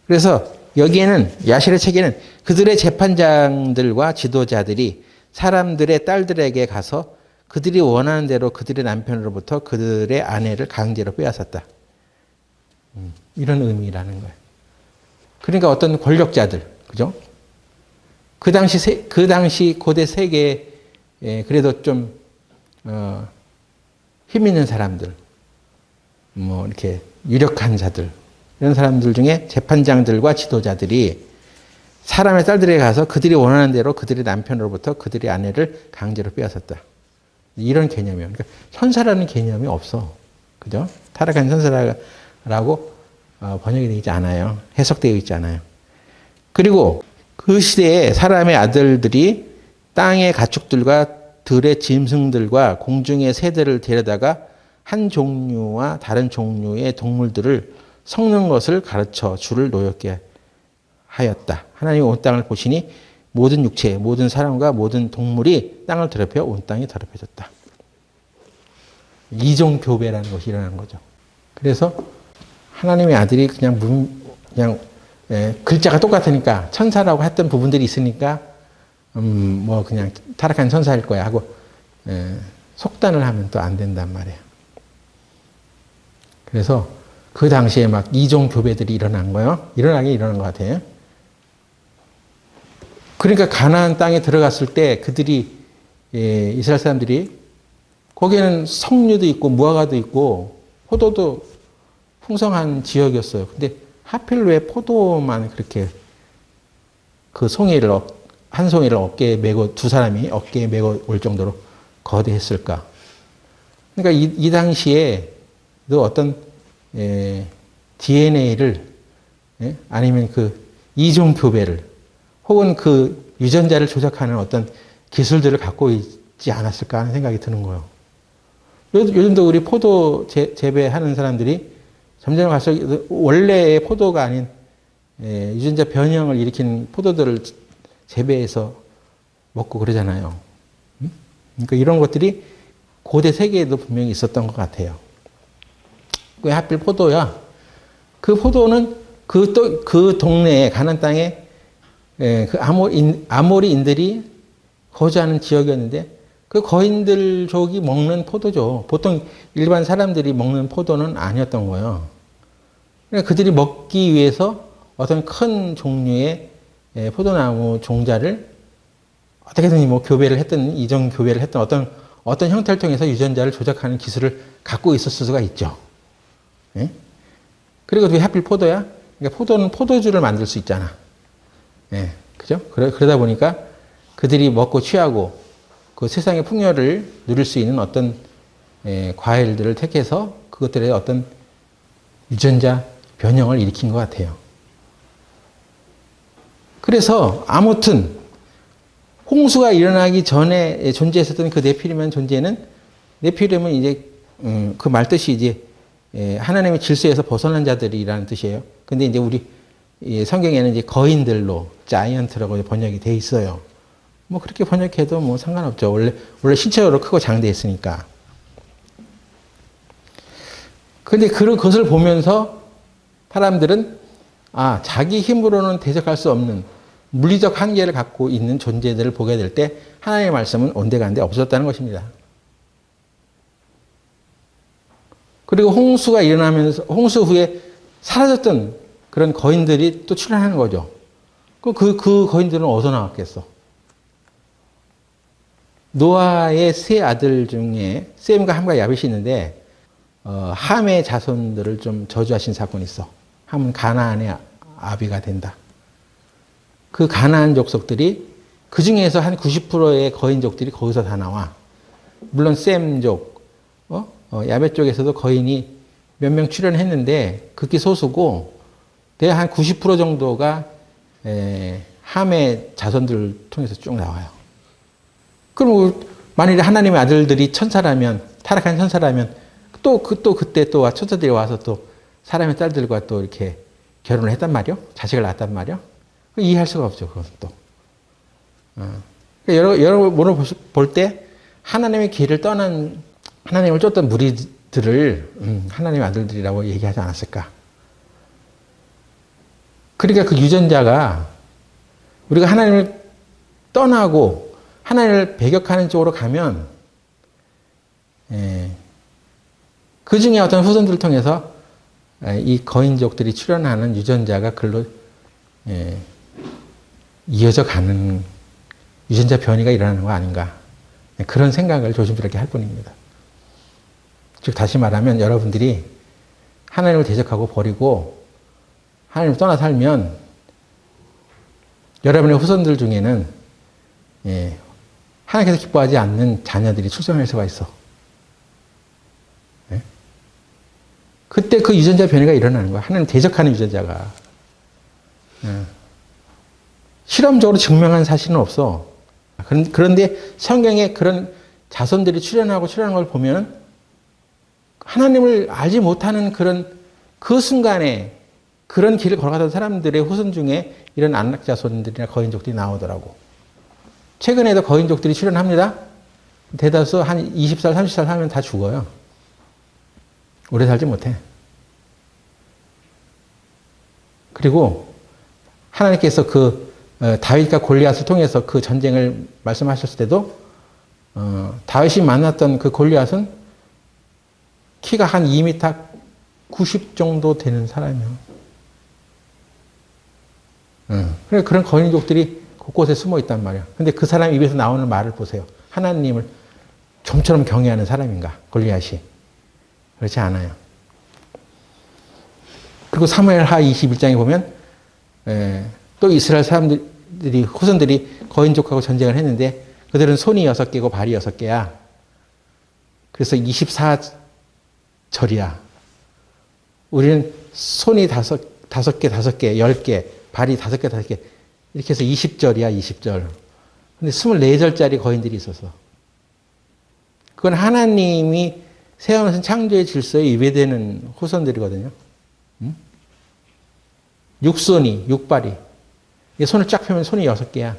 그래서 여기에는, 야실의 책에는 그들의 재판장들과 지도자들이 사람들의 딸들에게 가서 그들이 원하는 대로 그들의 남편으로부터 그들의 아내를 강제로 빼앗았다. 이런 의미라는 거예요. 그러니까 어떤 권력자들, 그죠? 그 당시 고대 세계에 그래도 좀 힘 있는 사람들, 뭐 이렇게 유력한 자들, 이런 사람들 중에 재판장들과 지도자들이 사람의 딸들에게 가서 그들이 원하는 대로 그들의 남편으로부터 그들의 아내를 강제로 빼앗았다. 이런 개념이에요. 그러니까 천사라는 개념이 없어. 그죠? 타락한 천사라고 번역이 되어 있지 않아요. 해석되어 있지 않아요. 그리고 그 시대에 사람의 아들들이 땅의 가축들과 들의 짐승들과 공중의 새들을 데려다가 한 종류와 다른 종류의 동물들을 섞는 것을 가르쳐 주를 노엽게 하였다. 하나님이 온 땅을 보시니 모든 육체, 모든 사람과 모든 동물이 땅을 더럽혀 온 땅이 더럽혀졌다. 이종 교배라는 것이 일어나는 거죠. 그래서 하나님의 아들이 그냥 글자가 똑같으니까 천사라고 했던 부분들이 있으니까 뭐 그냥 타락한 천사일 거야 하고 속단을 하면 또 안 된단 말이에요. 그래서 그 당시에 막 이종 교배들이 일어난 거예요. 일어난 것 같아요. 그러니까 가나안 땅에 들어갔을 때 그들이 이스라엘 사람들이 거기에는 석류도 있고 무화과도 있고 포도도 풍성한 지역이었어요. 근데 하필 왜 포도만 그렇게 그 한 송이를 어깨에 메고 두 사람이 어깨에 메고 올 정도로 거대했을까? 그러니까 이 당시에도 어떤 DNA를 아니면 그 이종 교배를 혹은 그 유전자를 조작하는 어떤 기술들을 갖고 있지 않았을까 하는 생각이 드는 거예요. 요즘도 우리 포도 재배하는 사람들이 점점 갈수록 원래의 포도가 아닌 유전자 변형을 일으키는 포도들을 재배해서 먹고 그러잖아요. 그러니까 이런 것들이 고대 세계에도 분명히 있었던 것 같아요. 왜 하필 포도야? 그 포도는 그 동네에, 가나안 땅에 그 아모리인들이 거주하는 지역이었는데 그 거인들족이 먹는 포도죠. 보통 일반 사람들이 먹는 포도는 아니었던 거예요. 그러니까 그들이 먹기 위해서 어떤 큰 종류의 포도나무 종자를 어떻게든 뭐 교배를 했든 이종 교배를 했든 어떤 형태를 통해서 유전자를 조작하는 기술을 갖고 있었을 수가 있죠. 예? 그리고 왜 하필 포도야? 그러니까 포도는 포도주를 만들 수 있잖아. 예, 그죠? 그러다 보니까 그들이 먹고 취하고 그 세상의 풍요를 누릴 수 있는 어떤 과일들을 택해서 그것들의 어떤 유전자 변형을 일으킨 것 같아요. 그래서 아무튼 홍수가 일어나기 전에 존재했었던 그 네피림이라는 존재는 네피림은 이제 그 말뜻이 이제 하나님의 질서에서 벗어난 자들이라는 뜻이에요. 근데 이제 우리 성경에는 이제 거인들로 자이언트라고 번역이 돼 있어요. 뭐 그렇게 번역해도 뭐 상관없죠. 원래 신체적으로 크고 장대했으니까. 근데 그것을 보면서 사람들은 자기 힘으로는 대적할 수 없는 물리적 한계를 갖고 있는 존재들을 보게 될 때 하나님의 말씀은 온데간데 없어졌다는 것입니다. 그리고 홍수가 일어나면서 홍수 후에 사라졌던 그런 거인들이 또 출현하는 거죠. 그 거인들은 어디서 나왔겠어? 노아의 세 아들 중에 셈과 함과 야벳이 있는데 함의 자손들을 좀 저주하신 사건이 있어. 함은 가나안의 아비가 된다. 그 가나안 족속들이 그 중에서 한 90%의 거인족들이 거기서 다 나와. 물론 셈족, 야벳 쪽에서도 거인이 몇 명 출연했는데 극히 소수고 대략 한 90% 정도가 함의 자손들을 통해서 쭉 나와요. 그럼 만일에 하나님의 아들들이 천사라면, 타락한 천사라면 그때 또 천사들이 와서 또 사람의 딸들과 또 이렇게 결혼을 했단 말이요? 자식을 낳았단 말이요? 이해할 수가 없죠, 그것은 또. 여러분을 볼 때 하나님의 길을 떠난, 하나님을 쫓던 무리들을 하나님의 아들들이라고 얘기하지 않았을까? 그러니까 그 유전자가 우리가 하나님을 떠나고 하나님을 배격하는 쪽으로 가면 그 중에 어떤 후손들을 통해서 이 거인족들이 출현하는 유전자가 글로 이어져 가는 유전자 변이가 일어나는 거 아닌가. 그런 생각을 조심스럽게 할 뿐입니다. 즉 다시 말하면 여러분들이 하나님을 대적하고 버리고 하나님을 떠나 살면 여러분의 후손들 중에는 하나님께서 기뻐하지 않는 자녀들이 출생할 수가 있어. 그때 그 유전자 변이가 일어나는 거야. 하나님 대적하는 유전자가. 실험적으로 증명한 사실은 없어. 그런데 성경에 그런 자손들이 출현하는 걸 보면 하나님을 알지 못하는 그 순간에 그런 길을 걸어가던 사람들의 후손 중에 이런 안락자손들이나 거인족들이 나오더라고. 최근에도 거인족들이 출현합니다. 대다수 한 20살, 30살 하면 다 죽어요. 오래 살지 못해. 그리고 하나님께서 다윗과 골리앗을 통해서 그 전쟁을 말씀하셨을 때도 다윗이 만났던 그 골리앗은 키가 한 2m 90 정도 되는 사람이에요. 그러니까 그런 거인족들이 곳곳에 숨어 있단 말이야. 근데 그 사람 입에서 나오는 말을 보세요. 하나님을 좀처럼 경외하는 사람인가? 골리앗이. 그렇지 않아요. 그리고 사무엘하 21장에 보면 또 이스라엘 사람들이 후손들이 거인족하고 전쟁을 했는데 그들은 손이 6개고 발이 6개야. 그래서 24절이야. 우리는 손이 5개, 10개, 발이 5개, 5개. 이렇게 해서 20절이야, 20절. 근데 24절짜리 거인들이 있어서. 그건 하나님이 세워놓은 창조의 질서에 위배되는 후손들이거든요. 육손이, 육발이. 손을 쫙 펴면 손이 6개야.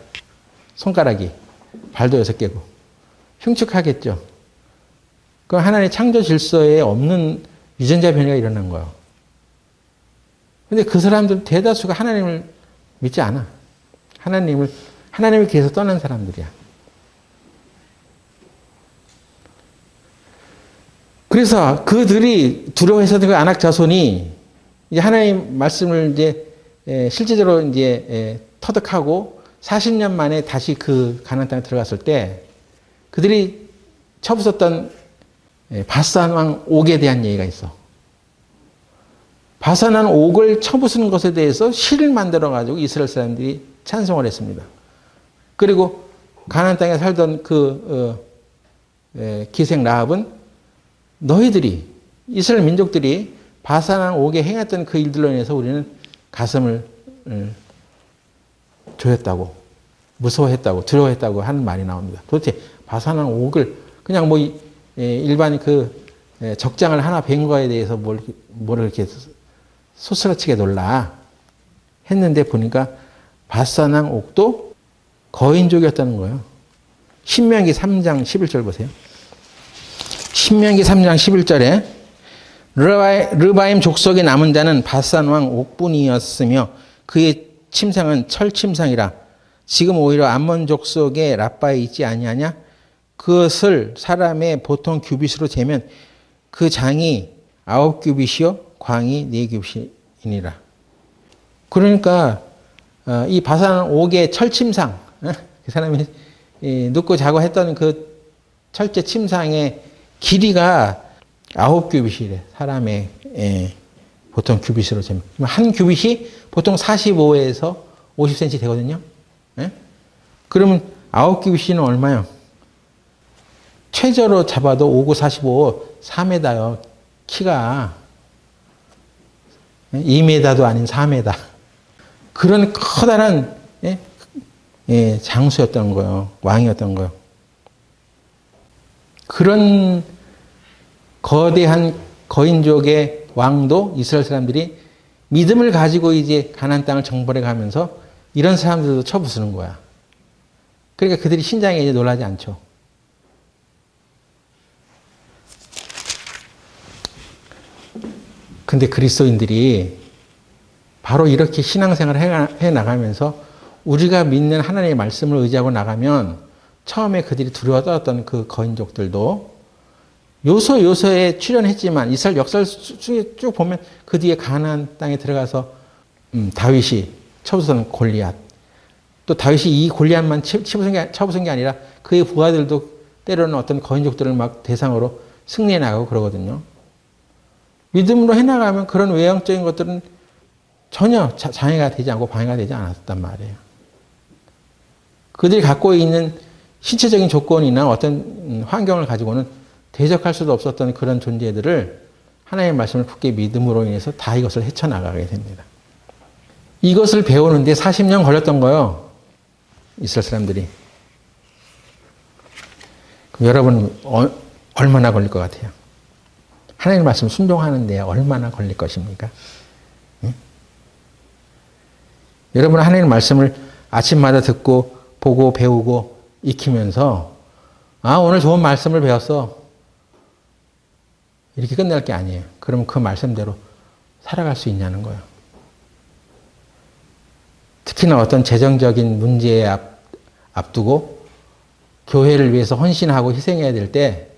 손가락이. 발도 6개고. 흉측하겠죠. 그건 하나님의 창조 질서에 없는 유전자 변이가 일어난 거예요. 근데 그 사람들 대다수가 하나님을 믿지 않아. 하나님을 계속 떠난 사람들이야. 그래서 그들이 두려워했었던 그 안악 자손이 이제 하나님 말씀을 이제 실제적으로 이제 터득하고 40년 만에 다시 그 가나안 땅에 들어갔을 때 그들이 쳐부었던 바산 왕 옥에 대한 얘기가 있어. 바산 왕 옥을 쳐부수는 것에 대해서 시를 만들어 가지고 이스라엘 사람들이 찬송을 했습니다. 그리고 가나안 땅에 살던 기생 라합은 너희들이 이스라엘 민족들이 바산 왕 옥에 행했던 그 일들로 인해서 우리는 가슴을 조였다고, 무서워했다고, 두려워했다고 하는 말이 나옵니다. 도대체 바산 왕 옥을 그냥 일반 적장을 하나 벤 거에 대해서 뭘 이렇게 소스라치게 놀라 했는데 보니까 바산 왕 옥도 거인족이었다는 거예요. 신명기 3장 11절 보세요. 신명기 3장 11절에 르바임 족속에 남은 자는 바산 왕 옥뿐이었으며 그의 침상은 철 침상이라. 지금 오히려 암몬 족속의 라빠에 있지 아니하냐? 그것을 사람의 보통 규빗으로 재면 그 장이 9규빗이요 광이 4규빗이니라. 그러니까 이 바산 옥의 철침상, 그 사람이 눕고 자고 했던 그 철제 침상의 길이가 9규빗이래. 사람의 보통 규빗으로 재면 한 규빗이 보통 45에서 50cm 되거든요. 그러면 9규빗이는 얼마요? 최저로 잡아도 5, 9, 45, 4m요. 키가 2m도 아닌 4m. 그런 커다란 장수였던 거예요. 왕이었던 거예요. 그런 거대한 거인족의 왕도 이스라엘 사람들이 믿음을 가지고 이제 가나안 땅을 정벌해 가면서 이런 사람들도 쳐부수는 거야. 그러니까 그들이 신장에 이제 놀라지 않죠. 근데 그리스도인들이 바로 이렇게 신앙생활을 해 나가면서 우리가 믿는 하나님의 말씀을 의지하고 나가면 처음에 그들이 두려워 떨었던 그 거인족들도 요소요소에 출연했지만 이스라엘 역사 중에 쭉 보면 그 뒤에 가나안 땅에 들어가서 다윗이 쳐부순 골리앗, 또 다윗이 이 골리앗만 쳐부순 게 아니라 그의 부하들도 때로는 어떤 거인족들을 막 대상으로 승리해 나가고 그러거든요. 믿음으로 해나가면 그런 외형적인 것들은 전혀 장애가 되지 않고 방해가 되지 않았단 말이에요. 그들이 갖고 있는 신체적인 조건이나 어떤 환경을 가지고는 대적할 수도 없었던 그런 존재들을 하나님의 말씀을 굳게 믿음으로 인해서 다 이것을 헤쳐나가게 됩니다. 이것을 배우는데 40년 걸렸던 거예요. 이스라엘 사람들이. 그럼 여러분 얼마나 걸릴 것 같아요? 하나님의 말씀 순종하는 데 얼마나 걸릴 것입니까? 응? 여러분 하나님의 말씀을 아침마다 듣고 보고 배우고 익히면서 오늘 좋은 말씀을 배웠어. 이렇게 끝날 게 아니에요. 그럼 그 말씀대로 살아갈 수 있냐는 거예요. 특히나 어떤 재정적인 문제에 앞두고 교회를 위해서 헌신하고 희생해야 될 때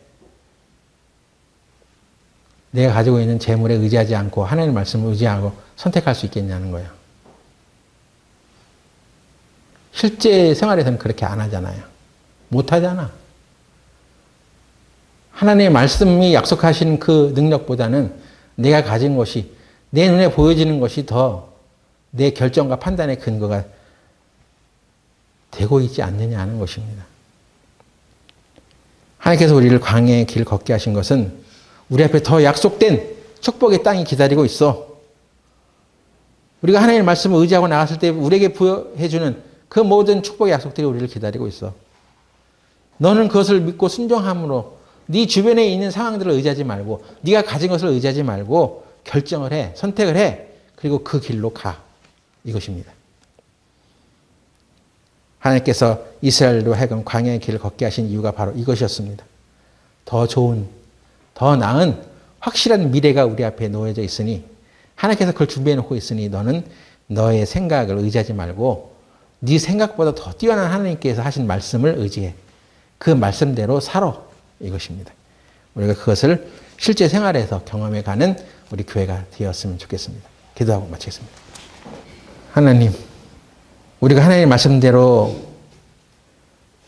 내가 가지고 있는 재물에 의지하지 않고 하나님의 말씀을 의지하고 선택할 수 있겠냐는 거예요. 실제 생활에서는 그렇게 안 하잖아요. 못 하잖아. 하나님의 말씀이 약속하신 그 능력보다는 내가 가진 것이, 내 눈에 보여지는 것이 더 내 결정과 판단의 근거가 되고 있지 않느냐 하는 것입니다. 하나님께서 우리를 광야의 길 걷게 하신 것은 우리 앞에 더 약속된 축복의 땅이 기다리고 있어. 우리가 하나님의 말씀을 의지하고 나갔을 때 우리에게 부여해주는 그 모든 축복의 약속들이 우리를 기다리고 있어. 너는 그것을 믿고 순종함으로 네 주변에 있는 상황들을 의지하지 말고 네가 가진 것을 의지하지 말고 결정을 해. 선택을 해. 그리고 그 길로 가. 이것입니다. 하나님께서 이스라엘로 하여금 광야의 길을 걷게 하신 이유가 바로 이것이었습니다. 더 좋은, 더 나은 확실한 미래가 우리 앞에 놓여져 있으니 하나님께서 그걸 준비해 놓고 있으니 너는 너의 생각을 의지하지 말고 네 생각보다 더 뛰어난 하나님께서 하신 말씀을 의지해. 그 말씀대로 살아. 이것입니다. 우리가 그것을 실제 생활에서 경험해가는 우리 교회가 되었으면 좋겠습니다. 기도하고 마치겠습니다. 하나님, 우리가 하나님의 말씀대로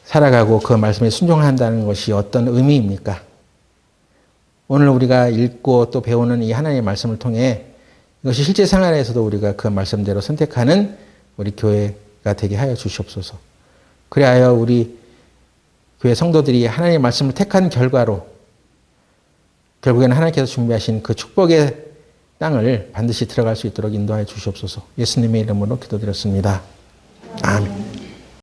살아가고 그 말씀에 순종한다는 것이 어떤 의미입니까? 오늘 우리가 읽고 또 배우는 이 하나님의 말씀을 통해 이것이 실제 생활에서도 우리가 그 말씀대로 선택하는 우리 교회가 되게 하여 주시옵소서. 그리하여 우리 교회 성도들이 하나님의 말씀을 택한 결과로 결국에는 하나님께서 준비하신 그 축복의 땅을 반드시 들어갈 수 있도록 인도하여 주시옵소서. 예수님의 이름으로 기도드렸습니다. 아멘.